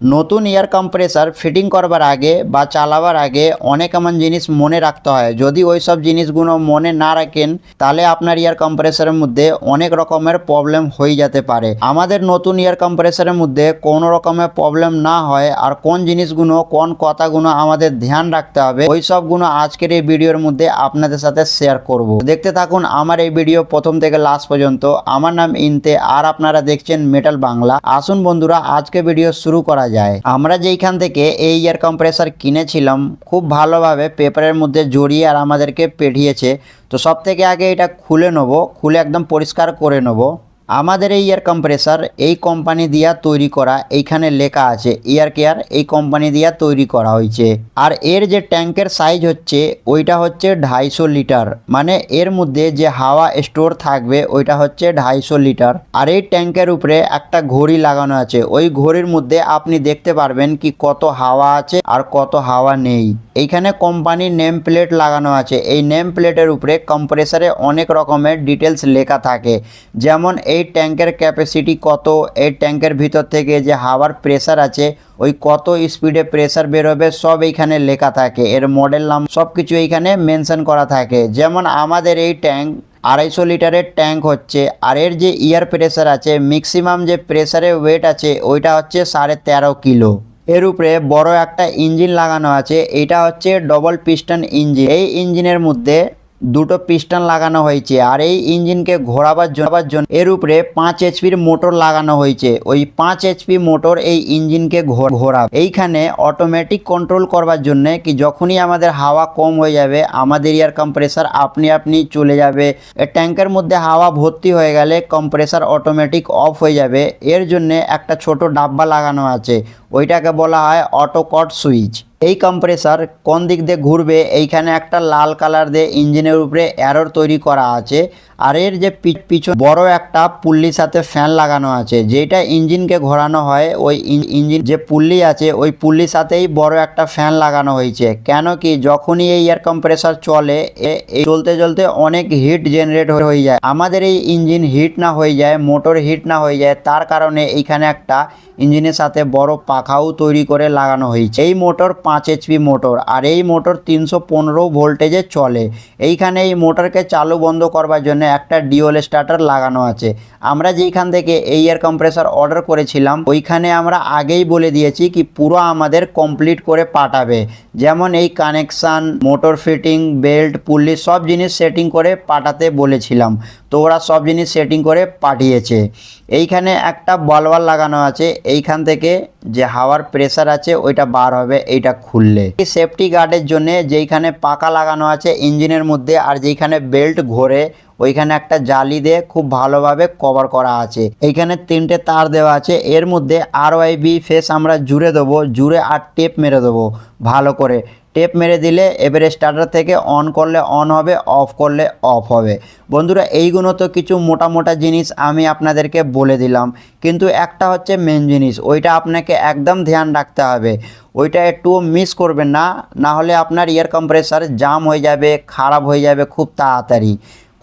নতুন air compressor fitting করবার আগে বা চালাবার আগে অনেক এমন জিনিস মনে রাখতে হয়। যদি ওই সব জিনিসগুলো মনে না রাখেন তাহলে আপনার এয়ার কম্প্রেসারের মধ্যে অনেক রকমের প্রবলেম হয়ে যেতে পারে। আমাদের নতুন এয়ার কম্প্রেসারের মধ্যে কোনো রকমের প্রবলেম না হয় আর কোন জিনিসগুলো কোন কথাগুলো আমাদের ধ্যান রাখতে হবে ওই সবগুলো আজকের এই ভিডিওর মধ্যে আপনাদের সাথে শেয়ার করব। দেখতে থাকুন আমার এই ভিডিও প্রথম থেকে লাস্ট পর্যন্ত। আমার নাম ইনতে আর আপনারা দেখছেন মেটাল বাংলা। আসুন বন্ধুরা আজকে ভিডিও শুরু করা যায়। আমরা যেইখান থেকে এই এয়ার কম্প্রেসার কিনেছিলাম খুব ভালোভাবে পেপারের মধ্যে জড়িয়ে আর আমাদেরকে পাঠিয়েছে। তো সব থেকে আগে এটা খুলে নেব, খুলে একদম পরিষ্কার করে নেব। আমাদের এই এয়ার কম্প্রেসার এই কোম্পানি দিয়া তৈরি করা, এইখানে লেখা আছে এয়ার কেয়ার, এই কোম্পানি দিয়া তৈরি করা হয়েছে। আর এর যে ট্যাঙ্কের সাইজ হচ্ছে ওইটা হচ্ছে 250 লিটার, মানে এর মধ্যে যে হাওয়া স্টোর থাকবে ওইটা হচ্ছে 250 লিটার। আর এই ট্যাঙ্কের উপরে একটা ঘড়ি লাগানো আছে, ওই ঘড়ির মধ্যে আপনি দেখতে পারবেন কি কত হাওয়া আছে আর কত হাওয়া নেই। এইখানে কোম্পানির নেম প্লেট লাগানো আছে, এই নেম প্লেটের উপরে কম্প্রেসারে অনেক রকমের ডিটেলস লেখা থাকে, যেমন এই ট্যাঙ্কের ক্যাপাসিটি কত, এই ট্যাঙ্কের ভিতর থেকে যে হাওয়ার প্রেসার আছে ওই কত স্পিডে প্রেসার বেরোবে সব এইখানে লেখা থাকে, এর মডেল নাম সব কিছু এইখানে মেনশন করা থাকে। যেমন আমাদের এই ট্যাঙ্ক 250 লিটারের ট্যাঙ্ক হচ্ছে, আর এর যে এয়ার প্রেসার আছে ম্যাক্সিমাম যে প্রেসারের ওয়েট আছে ওইটা হচ্ছে 13.5 কিলো। এর উপরে বড় একটা ইঞ্জিন লাগানো আছে, এটা হচ্ছে ডবল পিস্টন ইঞ্জিন। এই ইঞ্জিনের মধ্যে দুটো পিস্টন লাগানো হয়েছে আর এই ইঞ্জিনকে ঘোরাবার জন্য এর উপরে 5 এইচপির মোটর লাগানো হয়েছে। ওই 5 এইচপি মোটর এই ইঞ্জিনকে ঘোরাবে। এইখানে অটোমেটিক কন্ট্রোল করবার জন্য কি যখনই আমাদের হাওয়া কম হয়ে যাবে আমাদের এয়ার কম্প্রেসার আপনি চলে যাবে। ট্যাঙ্কের মধ্যে হাওয়া ভর্তি হয়ে গেলে কম্প্রেসার অটোমেটিক অফ হয়ে যাবে। এর জন্য একটা ছোট ডাব্বা লাগানো আছে, ওইটাকে বলা হয় অটো কট সুইচ। এই কম্প্রেসার কোন দিক দিয়ে ঘুরবে এইখানে একটা লাল কালার দিয়ে ইঞ্জিনের উপরে অ্যারোর তৈরি করা আছে। আর এর যে পিছনে বড় একটা পুল্লির সাথে ফ্যান লাগানো আছে, যেটা ইঞ্জিনকে ঘোরানো হয় ওই ইঞ্জিন যে পুল্লি আছে ওই পুল্লির সাথেই বড় একটা ফ্যান লাগানো হয়েছে। কেন কি যখনই এই এয়ার কম্প্রেসার চলে চলতে চলতে অনেক হিট জেনারেট হয়ে যায়, আমাদের এই ইঞ্জিন হিট না হয়ে যায়, মোটর হিট না হয়ে যায়, তার কারণে এইখানে একটা ইঞ্জিনের সাথে বড় পাখাও তৈরি করে লাগানো হয়েছে। এই মোটর 5 এইচপি মোটর আর এই মোটর 315 ভোল্টেজে চলে। এইখানে এই মোটরকে চালু বন্ধ করবার জন্য একটা ডিওল স্টার্টার লাগানো আছে। আমরা যেইখান থেকে এই এয়ার কম্প্রেসার অর্ডার করেছিলাম ওইখানে আমরা আগেই বলে দিয়েছি কি পুরো আমাদের কমপ্লিট করে পাঠাবে, যেমন এই কানেকশান, মোটর ফিটিং, বেল্ট, পুল্লি সব জিনিস সেটিং করে পাঠাতে বলেছিলাম। তো ওরা সব জিনিস সেটিং করে পাঠিয়েছে। এইখানে একটা বলওয়াল লাগানো আছে, এইখান থেকে যে হাওয়ার প্রেসার আছে ওইটা বার হবে এইটা খুললে। এই সেফটি গার্ডের জন্য যেইখানে পাকা লাগানো আছে ইঞ্জিনের মধ্যে আর যেইখানে বেল্ট ঘোরে ওইখানে একটা জালি দিয়ে খুব ভালোভাবে কভার করা আছে। এইখানে 3টে তার দেওয়া আছে, এর মধ্যে RYB ফেস আমরা জুড়ে দেবো, জুড়ে আর টেপ মেরে দেবো ভালো করে। টেপ মেরে দিলে এবারে স্টার্টার থেকে অন করলে অন হবে, অফ করলে অফ হবে। বন্ধুরা এইগুলো তো কিছু মোটা জিনিস আমি আপনাদেরকে বলে দিলাম, কিন্তু একটা হচ্ছে মেন জিনিস, ওইটা আপনাকে একদম ধ্যান রাখতে হবে, ওইটা একটুও মিস করবেন না, না হলে আপনার এয়ার কম্প্রেসার জাম হয়ে যাবে, খারাপ হয়ে যাবে খুব তাড়াতাড়ি।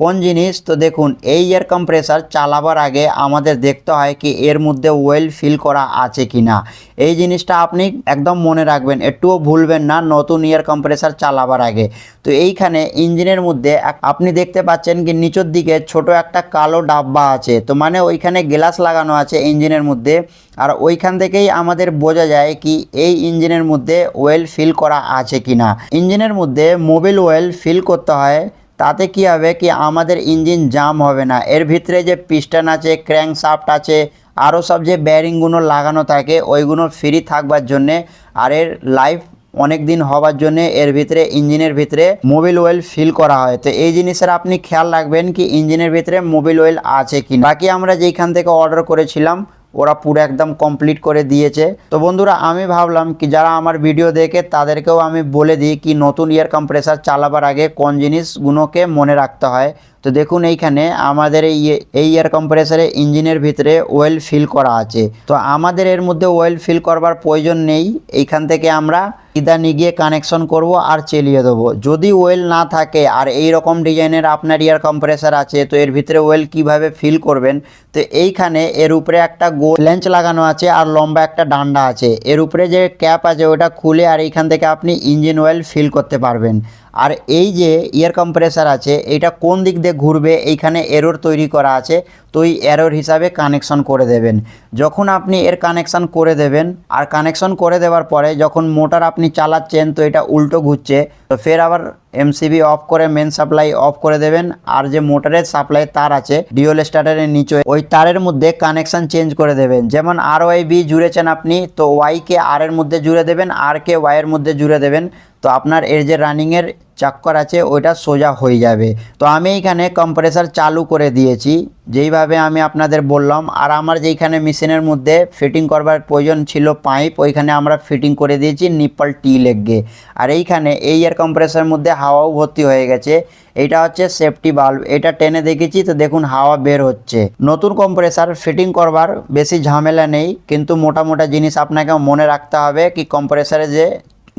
কোন জিনিস? তো দেখুন এই এয়ার কম্প্রেসার চালাবার আগে আমাদের দেখতে হয় কি এর মধ্যে ওয়েল ফিল করা আছে কি না। এই জিনিসটা আপনি একদম মনে রাখবেন, একটুও ভুলবেন না নতুন এয়ার কম্প্রেসার চালাবার আগে। তো এইখানে ইঞ্জিনের মধ্যে আপনি দেখতে পাচ্ছেন কি নিচের দিকে ছোট একটা কালো ডাব্বা আছে, তো মানে ওইখানে গ্লাস লাগানো আছে ইঞ্জিনের মধ্যে। আর ওইখান থেকেই আমাদের বোঝা যায় কি এই ইঞ্জিনের মধ্যে ওয়েল ফিল করা আছে কি না। ইঞ্জিনের মধ্যে মোবিল ওয়েল ফিল করতে হয়, তাতে কি হবে কি আমাদের ইঞ্জিন জাম হবে না। এর ভিতরে যে পিস্টন আছে, ক্র্যাঙ্ক শাফট আছে, আরও সব যে ব্যারিংগুলো লাগানো থাকে ওইগুলো ফ্রি থাকবার জন্যে আর এর লাইফ অনেক দিন হবার জন্য এর ভিতরে ইঞ্জিনের ভিতরে মোবিল অয়েল ফিল করা হয়। তো এই জিনিসের আপনি খেয়াল রাখবেন কি ইঞ্জিনের ভিতরে মোবিল অয়েল আছে কি না। বাকি আমরা যেইখান থেকে অর্ডার করেছিলাম ওরা পুরো একদম কমপ্লিট করে দিয়েছে। তো বন্ধুরা আমি ভাবলাম কি যারা আমার ভিডিও দেখে তাদেরকেও আমি বলে দিই কি নতুন এয়ার কম্প্রেসার চালাবার আগে কোন জিনিসগুলোকে মনে রাখতে হয়। তো দেখুন এইখানে আমাদের এই এয়ার কম্প্রেসারে ইঞ্জিনের ভিতরে অয়েল ফিল করা আছে। তো আমাদের এর মধ্যে অয়েল ফিল করবার প্রয়োজন নেই, এইখান থেকে আমরা সিধা নিয়ে গিয়ে কানেকশন করব আর চালিয়ে দেবো। যদি অয়েল না থাকে আর এই রকম ডিজাইনের আপনার এয়ার কম্প্রেসার আছে, তো এর ভিতরে অয়েল কিভাবে ফিল করবেন, তো এইখানে এর উপরে একটা গোল লেন্স লাগানো আছে আর লম্বা একটা ডান্ডা আছে, এর উপরে যে ক্যাপ আছে ওটা খুলে আর এইখান থেকে আপনি ইঞ্জিন অয়েল ফিল করতে পারবেন। আর এই যে এয়ার কম্প্রেসার আছে এটা কোন দিক দিয়ে ঘুরবে এইখানে এরর তৈরি করা আছে, তো এই এরর হিসাবে কানেকশন করে দেবেন। যখন আপনি এর কানেকশন করে দেবেন আর কানেকশন করে দেওয়ার পরে যখন মোটর আপনি চালাচ্ছেন তো এটা উল্টো ঘুরছে, তো ফের আবার এমসিবি অফ করে মেন সাপ্লাই অফ করে দেবেন। আর যে মোটরের সাপ্লাই তার আছে ডিওল স্টার্টারের নিচে ওই তারের মধ্যে কানেকশন চেঞ্জ করে দেবেন। যেমন আর ওয়াই বি জুড়েছেন আপনি, তো ওয়াইকে আর এর মধ্যে জুড়ে দেবেন, আর কে ওয়াই এর মধ্যে জুড়ে দেবেন, তো আপনার এর যে রানিংয়ের চাক্কর আছে ওইটা সোজা হয়ে যাবে। তো আমি এইখানে কম্প্রেসার চালু করে দিয়েছি যেইভাবে আমি আপনাদের বললাম। আর আমার যেইখানে মেশিনের মধ্যে ফিটিং করবার প্রয়োজন ছিল পাইপ, ওইখানে আমরা ফিটিং করে দিয়েছি নিপল টি লেগে। আর এইখানে এই এয়ার কম্প্রেসারের মধ্যে হাওয়াও ভর্তি হয়ে গেছে, এইটা হচ্ছে সেফটি বাল্ব, এটা টেনে দেখেছি তো দেখুন হাওয়া বের হচ্ছে। নতুন কম্প্রেসার ফিটিং করবার বেশি ঝামেলা নেই, কিন্তু মোটা মোটা জিনিস আপনাকে মনে রাখতে হবে কি কম্প্রেসারে যে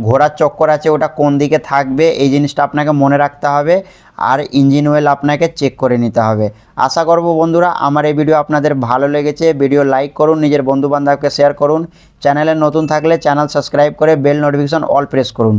ঘোরার চক্কর আছে ওটা কোন দিকে থাকবে, এই জিনিসটা আপনাকে মনে রাখতে হবে। আর ইঞ্জিন অয়েল আপনাকে চেক করে নিতে হবে। আশা করব বন্ধুরা আমার এই ভিডিও আপনাদের ভালো লেগেছে। ভিডিও লাইক করুন, নিজের বন্ধুবান্ধবকে শেয়ার করুন, চ্যানেলে নতুন থাকলে চ্যানেল সাবস্ক্রাইব করে বেল নোটিফিকেশন অল প্রেস করুন।